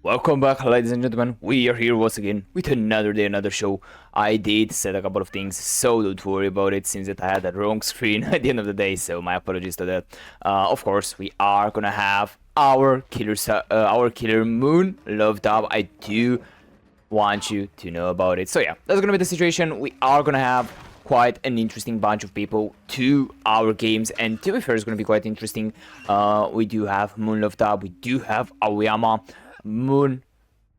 Welcome back, ladies and gentlemen. We are here once again with another day, another show. I did set a couple of things, so don't worry about it, since that I had that wrong screen at the end of the day, so my apologies to that. Of course, we are gonna have our killer Moon Love Dub. I do want you to know about it. So yeah, that's gonna be the situation. We are gonna have quite an interesting bunch of people to our games, and to be fair, it's gonna be quite interesting. We do have Moon Love Dub, we do have Aoyama, Moon,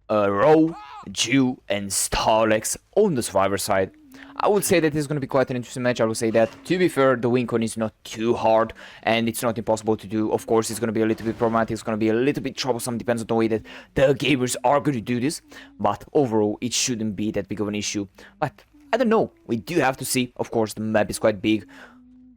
Ro, Jew, and Starlex on the survivor side. I would say that it's going to be quite an interesting match. I would say that, to be fair, the win con is not too hard, and it's not impossible to do. Of course, it's going to be a little bit problematic, it's going to be a little bit troublesome, depends on the way that the gamers are going to do this, but overall, it shouldn't be that big of an issue. But, I don't know, we do have to see. Of course, the map is quite big,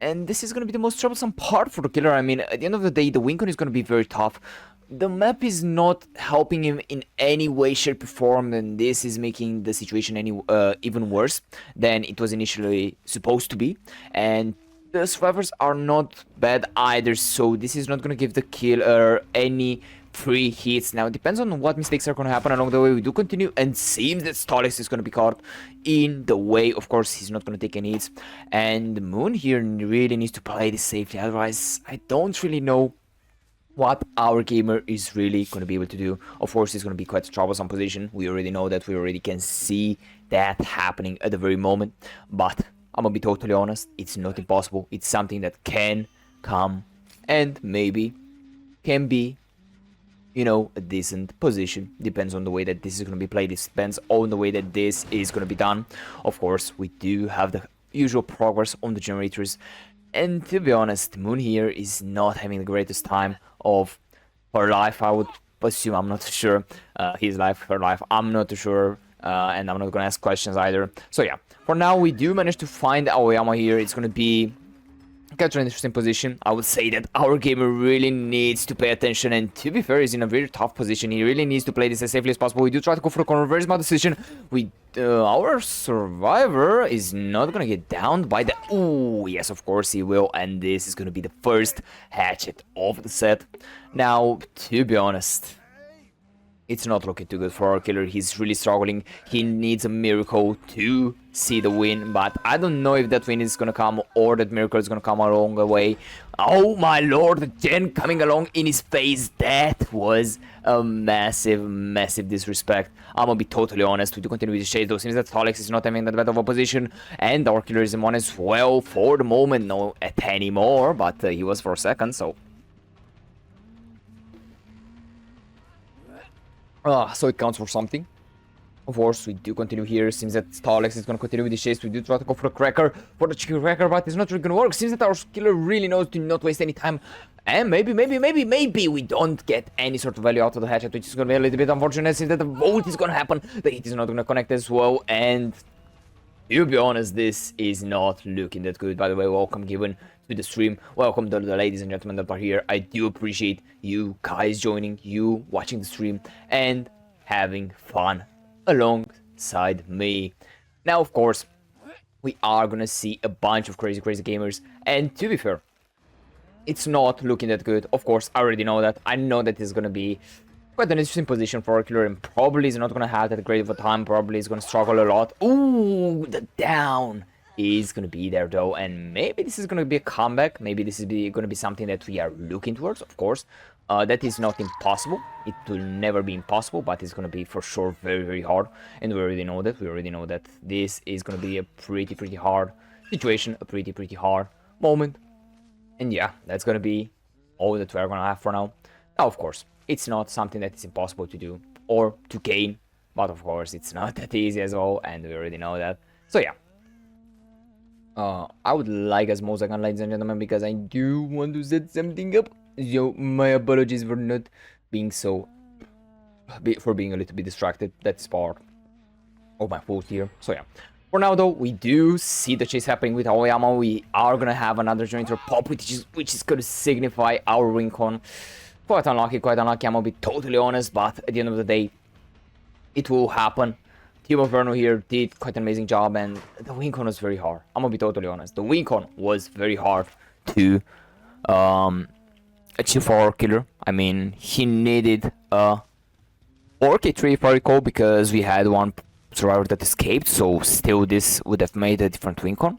and this is going to be the most troublesome part for the killer. I mean, at the end of the day, the win con is going to be very tough. The map is not helping him in any way, shape, or form, and this is making the situation even worse than it was initially supposed to be. And the survivors are not bad either, so this is not going to give the killer any free hits. Now, it depends on what mistakes are going to happen along the way. We do continue, and seems that Starlex is going to be caught in the way. Of course, he's not going to take any hits, and Moon here really needs to play this safely. Otherwise, I don't really know what our gamer is really going to be able to do. Of course, it's going to be quite a troublesome position. We already know that. We already can see that happening at the very moment. But I'm going to be totally honest. It's not impossible. It's something that can come and maybe can be, you know, a decent position. Depends on the way that this is going to be played. It depends on the way that this is going to be done. Of course, we do have the usual progress on the generators. And to be honest, Moon here is not having the greatest time of her life, I would assume. I'm not sure. His life, her life, I'm not too sure. And I'm not gonna ask questions either. So yeah, for now we do manage to find Aoyama here. It's gonna be catch an interesting position. I would say that our gamer really needs to pay attention, and to be fair, he's in a very tough position. He really needs to play this as safely as possible. We do try to go for a corner, very smart decision. Our survivor is not gonna get downed by the... Ooh, yes, of course he will, and this is gonna be the first hatchet of the set. Now, to be honest, it's not looking too good for our killer. He's really struggling. He needs a miracle to see the win, but I don't know if that win is gonna come or that miracle is gonna come along the way. Oh my lord, the gen coming along in his face. That was a massive disrespect. I'm gonna be totally honest. We do continue with the chase though. Seems that Alex is not having that bad of a position, and our killer is in one as well for the moment. No at anymore, but he was for a second, so... so it counts for something. Of course, we do continue here. Seems that Starlex is going to continue with the chase. We do try to go for a cracker, for the chicken cracker, but it's not really going to work. Seems that our killer really knows to not waste any time. And maybe we don't get any sort of value out of the hatchet, which is going to be a little bit unfortunate. Seems that the vote is going to happen. The hit is not going to connect as well. And to be honest, this is not looking that good. By the way, welcome given to the stream. Welcome to the ladies and gentlemen that are here. I do appreciate you guys joining, you watching the stream, and having fun alongside me. Now, of course, we are gonna see a bunch of crazy gamers, and to be fair, it's not looking that good. Of course, I already know that. I know that it's gonna be quite an interesting position for our killer, and probably is not gonna have that great of a time. Probably is gonna struggle a lot. Ooh, the down is gonna be there though, and maybe this is gonna be a comeback. Maybe this is gonna be something that we are looking towards. Of course, that is not impossible. It will never be impossible, but it's gonna be for sure very hard, and we already know that. We already know that this is gonna be a pretty hard situation, a pretty hard moment, and yeah, that's gonna be all that we're gonna have for now. Now, of course, it's not something that is impossible to do or to gain, but of course, it's not that easy as well, and we already know that. So yeah. I would like as most I can, ladies and gentlemen, because I do want to set something up. So my apologies for not being so... for being a little bit distracted. That's part of my fault here. So yeah. For now though, we do see the chase happening with Aoyama. We are gonna have another generator pop, which is gonna signify our win con. Quite unlucky, I'm gonna be totally honest, but at the end of the day, it will happen. Team of Averno here did quite an amazing job, and the win con was very hard. I'm gonna be totally honest. The win con was very hard to achieve for our killer. I mean, he needed a 4k3 if I recall, because we had one survivor that escaped, so still this would have made a different win con.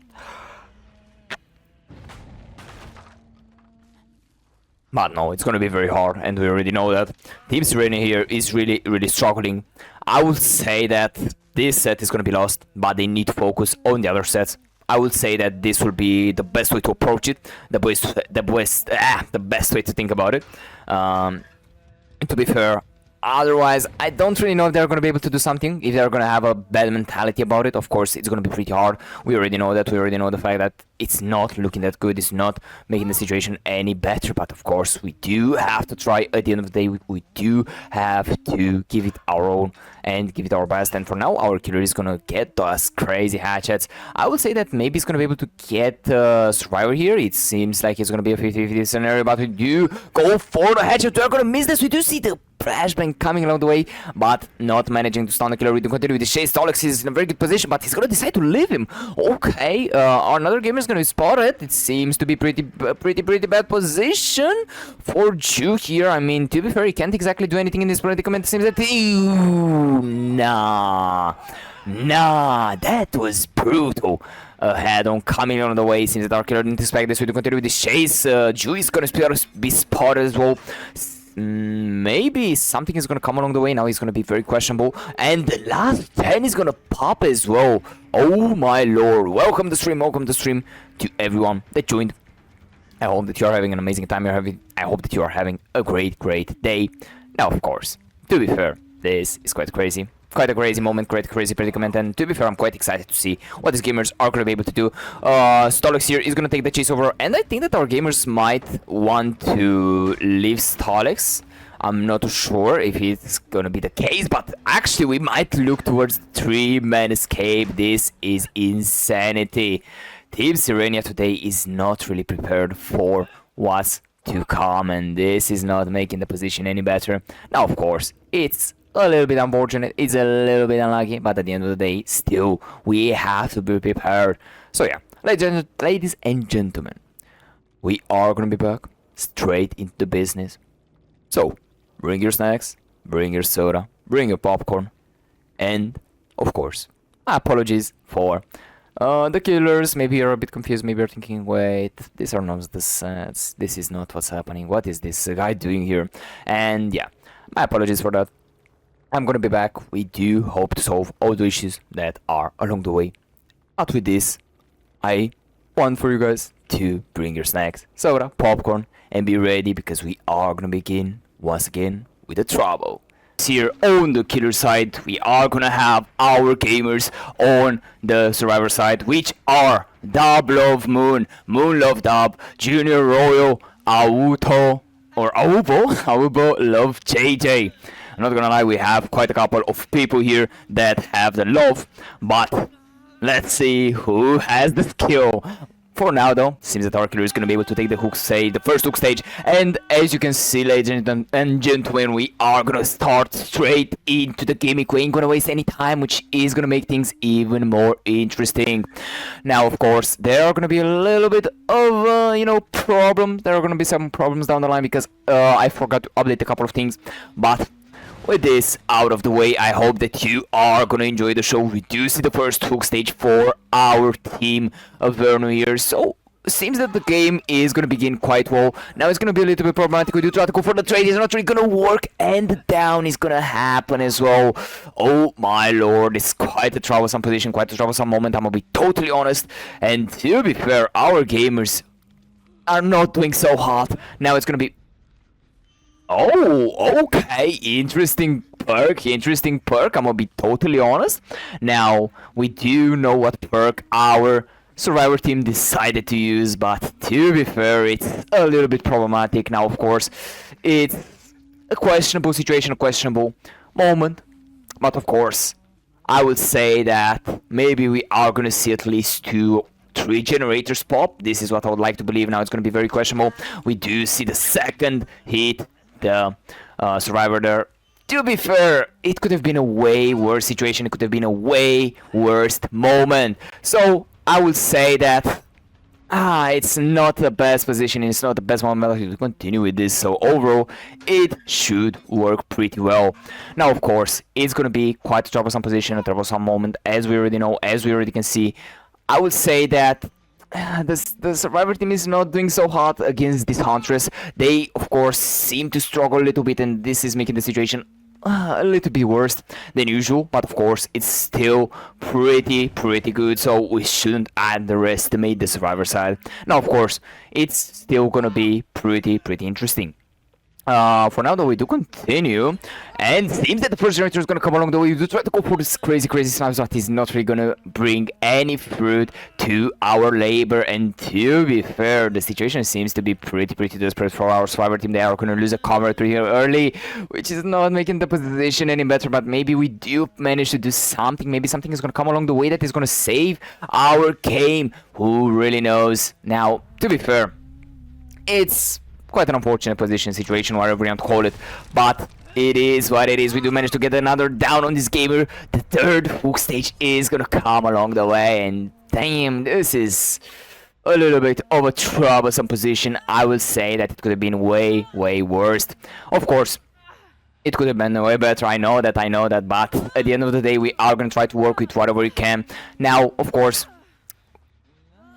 But no, it's gonna be very hard, and we already know that. Team Sirenia here is really struggling. I would say that this set is gonna be lost, but they need to focus on the other sets. I would say that this will be the best way to approach it, the best way to think about it. To be fair, otherwise, I don't really know if they're going to be able to do something, if they're going to have a bad mentality about it. Of course, it's going to be pretty hard. We already know that. We already know the fact that it's not looking that good. It's not making the situation any better. But of course, we do have to try. At the end of the day, we do have to give it our own and give it our best. And for now, our killer is going to get those crazy hatchets. I would say that maybe he's going to be able to get Survivor here. It seems like it's going to be a 50-50 scenario. But we do go for the hatchet. We're going to miss this. We do see the flashbang coming along the way, but not managing to stun the killer. We do continue with the chase. Stolex is in a very good position, but he's gonna decide to leave him. Okay, another gamer is gonna be spotted. It seems to be pretty bad position for Ju here. I mean, to be fair, he can't exactly do anything in this predicament. It seems that nah, that was brutal. Head-on coming on the way. Seems that our killer didn't expect this. We do continue with the chase. Ju is gonna be spotted as well. Maybe something is gonna come along the way. Now he's gonna be very questionable, and the last 10 is gonna pop as well. Oh my lord, welcome to stream to everyone that joined. I hope that you are having an amazing time. I hope that you are having a great day. Now of course, to be fair, this is quite crazy. Quite a crazy moment, quite a crazy predicament, and to be fair, I'm quite excited to see what these gamers are going to be able to do. Stolex here is going to take the chase over, and I think that our gamers might want to leave Stolex. I'm not too sure if it's going to be the case, but actually we might look towards the 3-man escape. This is insanity. Team Sirenia today is not really prepared for what's to come, and this is not making the position any better. Now, of course, it's a little bit unfortunate, it's a little bit unlucky, but at the end of the day, still, we have to be prepared. So yeah, ladies and gentlemen, we are gonna be back straight into the business. So, bring your snacks, bring your soda, bring your popcorn, and, of course, apologies for the killers. Maybe you're a bit confused, maybe you're thinking, wait, these are not the sets, this is not what's happening, what is this guy doing here? And yeah, my apologies for that. I'm gonna be back. We do hope to solve all the issues that are along the way. But with this, I want for you guys to bring your snacks, soda, popcorn, and be ready, because we are gonna begin once again with the trouble. Here on the killer side, we are gonna have our gamers on the survivor side, which are Dub Love Moon, Moon Love Dub, Junior Royal, Auto Love JJ. I'm not gonna lie, we have quite a couple of people here that have the love, but let's see who has the skill. For now though, seems that our killer is gonna be able to take the first hook stage, and as you can see, ladies and gentlemen, we are gonna start straight into the gimmick. We ain't gonna waste any time, which is gonna make things even more interesting. Now, of course, there are gonna be a little bit of problems. There are gonna be some problems down the line, because I forgot to update a couple of things, but with this out of the way, I hope that you are gonna enjoy the show. We do see the first hook stage for our team Averno here, so seems that the game is gonna begin quite well. Now it's gonna be a little bit problematic. We do try to go for the trade, it's not really gonna work, and the down is gonna happen as well. Oh my lord, it's quite a troublesome position, quite a troublesome moment, I'm gonna be totally honest. And to be fair, our gamers are not doing so hot. Now it's gonna be... Oh, okay, interesting perk, I'm gonna be totally honest. Now, we do know what perk our survivor team decided to use, but to be fair, it's a little bit problematic. Now, of course, it's a questionable situation, a questionable moment, but of course, I would say that maybe we are gonna see at least 2-3 generators pop. This is what I would like to believe. Now it's gonna be very questionable. We do see the second hit, the survivor there. To be fair, it could have been a way worse situation, it could have been a way worse moment. So I would say that It's not the best position, it's not the best moment to continue with this, so overall, it should work pretty well. Now, of course, it's gonna be quite a troublesome position, a troublesome moment, as we already know, as we already can see. I would say that the survivor team is not doing so hot against this huntress. They, of course, seem to struggle a little bit, and this is making the situation a little bit worse than usual, but of course it's still pretty good, so we shouldn't underestimate the survivor side. Now, of course, it's still gonna be pretty interesting. For now though, we do continue, and it seems that the first generator is gonna come along the way. We do try to go for this crazy snipes, but it's not really gonna bring any fruit to our labor. And to be fair, the situation seems to be pretty desperate for our survivor team. They are gonna lose a cover here early, which is not making the position any better, but maybe we do manage to do something. Maybe something is gonna come along the way that is gonna save our game. Who really knows? Now, to be fair, it's quite an unfortunate position, situation, whatever you want to call it, but it is what it is. We do manage to get another down on this gamer. The third hook stage is gonna come along the way, and damn, this is a little bit of a troublesome position. I will say that it could have been way worse. Of course, it could have been way better, I know that, but at the end of the day, we are gonna try to work with whatever we can. Now, of course,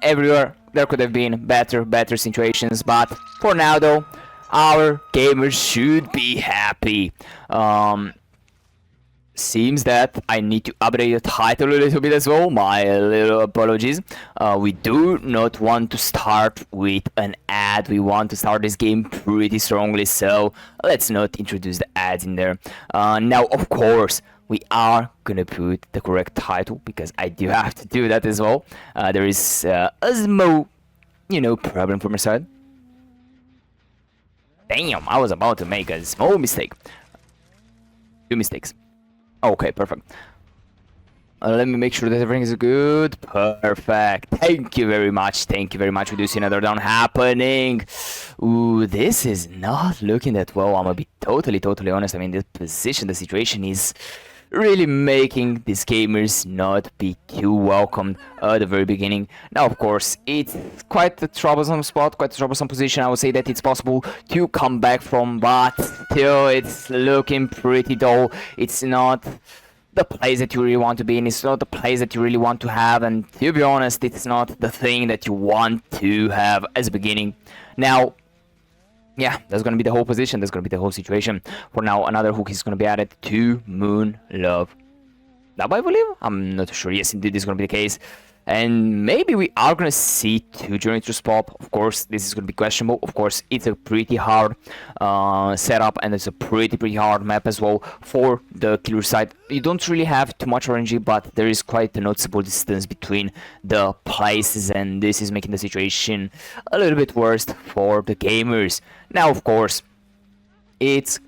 everywhere there could have been better situations, but for now though, our gamers should be happy. Seems that I need to update the title a little bit as well. My little apologies. We do not want to start with an ad. We want to start this game pretty strongly, so let's not introduce the ads in there. Now, of course, we are gonna put the correct title, because I do have to do that as well. There is a small, problem from my side. Damn, I was about to make a small mistake. 2 mistakes. Okay, perfect. Let me make sure that everything is good. Perfect. Thank you very much. We do see another down happening. Ooh, this is not looking that well. I'm gonna be totally honest. I mean, the position, the situation is really making these gamers not be too welcome at the very beginning. Now, of course, it's quite a troublesome spot, quite a troublesome position. I would say that it's possible to come back from, but still it's looking pretty dull. It's not the place that you really want to be in, it's not the place that you really want to have, and to be honest, it's not the thing that you want to have as a beginning. Now, yeah, that's gonna be the whole position, that's gonna be the whole situation. For now, another hook is gonna be added to Moon Love. Now, I believe, I'm not sure. Yes, indeed, this is gonna be the case. And maybe we are gonna see 2 generators pop. Of course, this is gonna be questionable. Of course, it's a pretty hard setup, and it's a pretty hard map as well for the killer side. You don't really have too much RNG, but there is quite a noticeable distance between the places, and this is making the situation a little bit worse for the gamers. Now, of course, it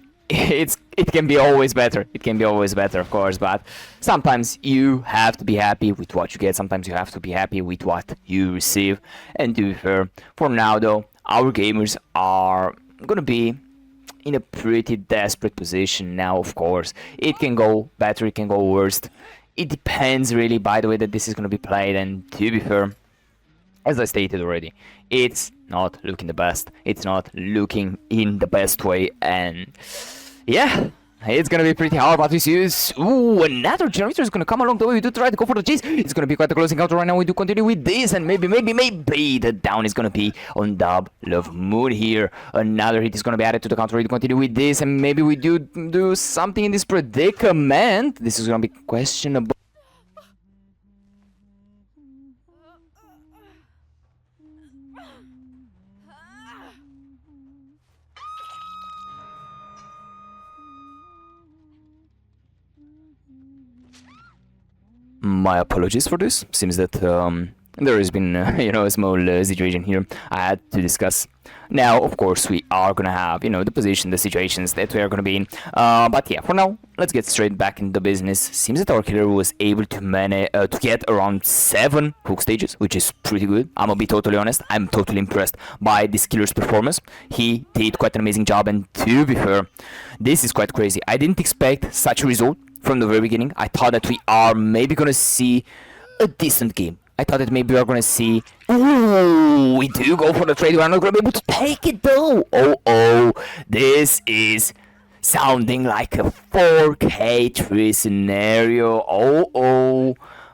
can be always better. It can be always better, of course, but sometimes you have to be happy with what you get. Sometimes you have to be happy with what you receive. And to be fair, for now though, our gamers are gonna be in a pretty desperate position now. Of course, it can go better, it can go worse. It depends really by the way that this is gonna be played. And to be fair, as I stated already, it's not looking the best. It's not looking in the best way, and yeah, it's gonna be pretty hard, but we see this. Ooh, another generator is gonna come along the way. We do try to go for the chase. It's gonna be quite a close encounter right now. We do continue with this, and maybe the down is gonna be on Dub Love Moon here. Another hit is gonna be added to the counter. We do continue with this, and maybe we do something in this predicament. This is gonna be questionable. My apologies for this. Seems that there has been, a small situation here I had to discuss. Now, of course, we are gonna have, the position, the situations that we are gonna be in. But yeah, for now, let's get straight back into business. Seems that our killer was able to manage to get around 7 hook stages, which is pretty good. I'm gonna be totally honest. I'm totally impressed by this killer's performance. He did quite an amazing job, and to be fair, this is quite crazy. I didn't expect such a result from the very beginning. I thought that we are maybe gonna see a decent game, I thought that maybe we are gonna see. Ooh, we do go for the trade. We're not gonna be able to take it though. Oh, this is sounding like a 4K3 scenario.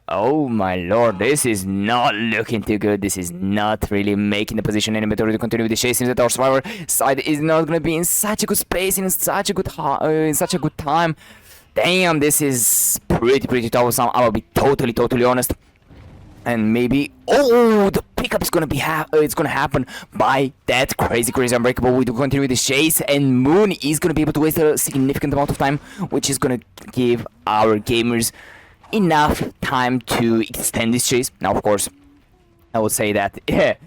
Oh my lord, this is not looking too good. This is not really making the position any better to continue with the chase. Seems that our survivor side is not gonna be in such a good space, in such a good time. Damn, this is pretty troublesome. I will be totally honest. And maybe the pickup is gonna be it's gonna happen by that crazy unbreakable. We do continue with the chase, and Moon is gonna be able to waste a significant amount of time, which is gonna give our gamers enough time to extend this chase. Now, of course, I would say that it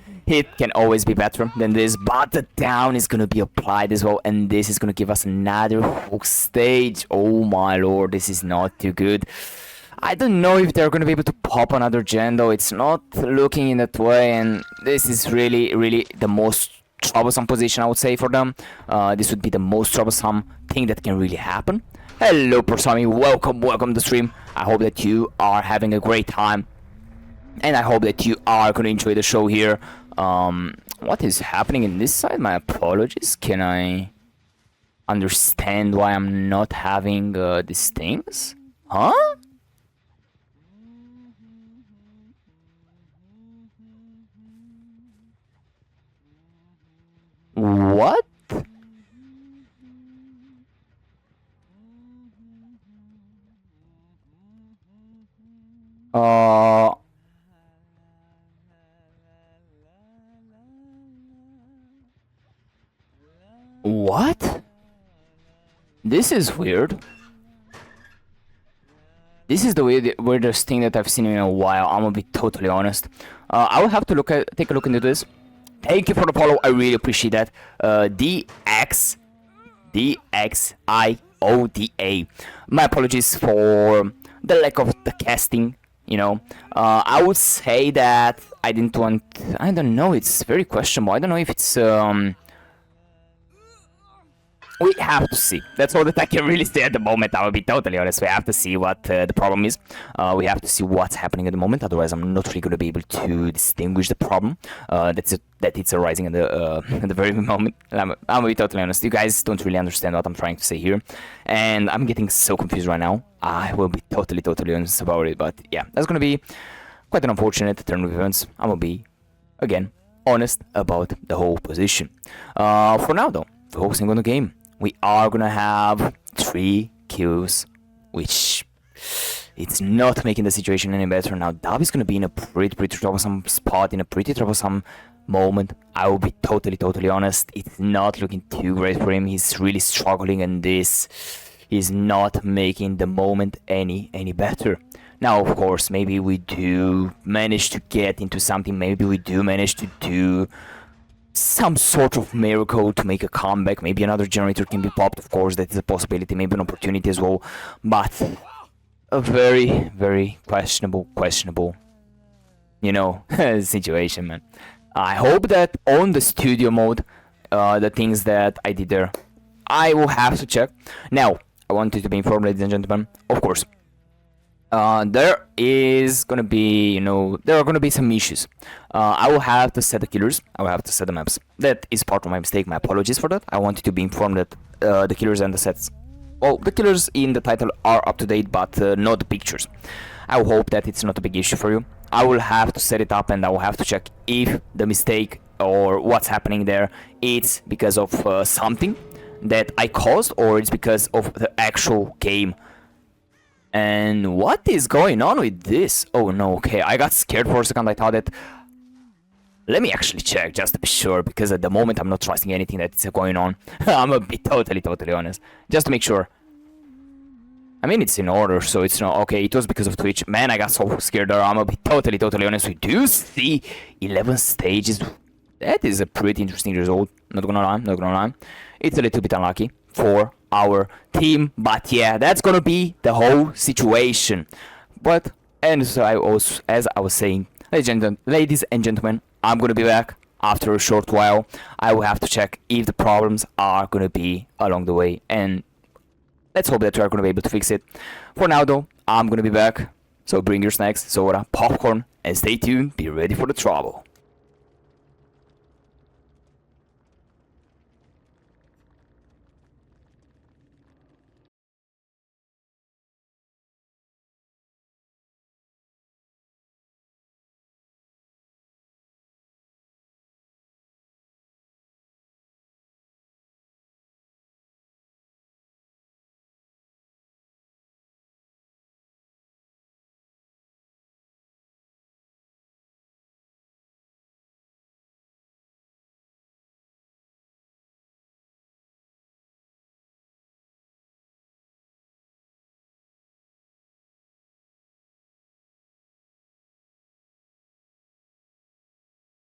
can always be better than this, but the down is gonna be applied as well, and this is gonna give us another hook stage. Oh my lord, this is not too good. I don't know if they're gonna be able to pop another gen though. It's not looking in that way, and this is really the most troublesome position, I would say, for them. This would be the most troublesome thing that can really happen. Hello Persami, welcome to the stream. I hope that you are having a great time, and I hope that you are gonna enjoy the show here. What is happening in this side? My apologies. Can I understand why I'm not having these things? Huh? What? What? This is weird. This is the weirdest thing that I've seen in a while. I'm gonna be totally honest. I will have to take a look into this. Thank you for the follow. I really appreciate that. DXIODA. My apologies for the lack of the casting. I would say that I didn't want. I don't know. It's very questionable. I don't know if it's we have to see. That's all that I can really say at the moment. I will be totally honest. We have to see what the problem is. We have to see what's happening at the moment. Otherwise, I'm not really going to be able to distinguish the problem that it's arising at the very moment. I'm going to be totally honest. You guys don't really understand what I'm trying to say here, and I'm getting so confused right now. I will be totally honest about it. But yeah, that's going to be quite an unfortunate turn of events. I'm going to be again honest about the whole position. For now, though, focusing on the game. We are gonna have 3 kills, which it's not making the situation any better. Now, Dub is gonna be in a pretty troublesome spot, in a pretty troublesome moment. I will be totally honest. It's not looking too great for him. He's really struggling, and this is not making the moment any better. Now, of course, maybe we do manage to get into something. Maybe we do manage to do some sort of miracle to make a comeback. Maybe another generator can be popped. Of course, that is a possibility. Maybe an opportunity as well. But a very questionable, situation, man. I hope that on the studio mode, the things that I did there, I will have to check. Now, I wanted to be informed, ladies and gentlemen. Of course, there is gonna be, there are gonna be some issues. I will have to set the killers. I will have to set the maps. That is part of my mistake. My apologies for that. I wanted to be informed that the killers and the sets, well, the killers in the title are up to date, but not the pictures. I will hope that it's not a big issue for you. I will have to set it up, and I will have to check if the mistake or what's happening there, it's because of something that I caused, or it's because of the actual game. And what is going on with this? Oh no, okay, I got scared for a second. I thought that... Let me actually check just to be sure, because at the moment I'm not trusting anything that's going on. I'm gonna be totally honest, just to make sure. I mean, it's in order, so it's not... Okay, it was because of Twitch. Man, I got so scared there. I'm gonna be totally honest. We do see 11 stages. That is a pretty interesting result. Not gonna lie. It's a little bit unlucky for our team, but yeah, that's gonna be the whole situation. But, and so as I was saying, ladies and gentlemen, I'm gonna be back after a short while. I will have to check if the problems are gonna be along the way, and let's hope that we are gonna be able to fix it. For now though, I'm gonna be back, so bring your snacks, soda, popcorn, and stay tuned, be ready for the trouble.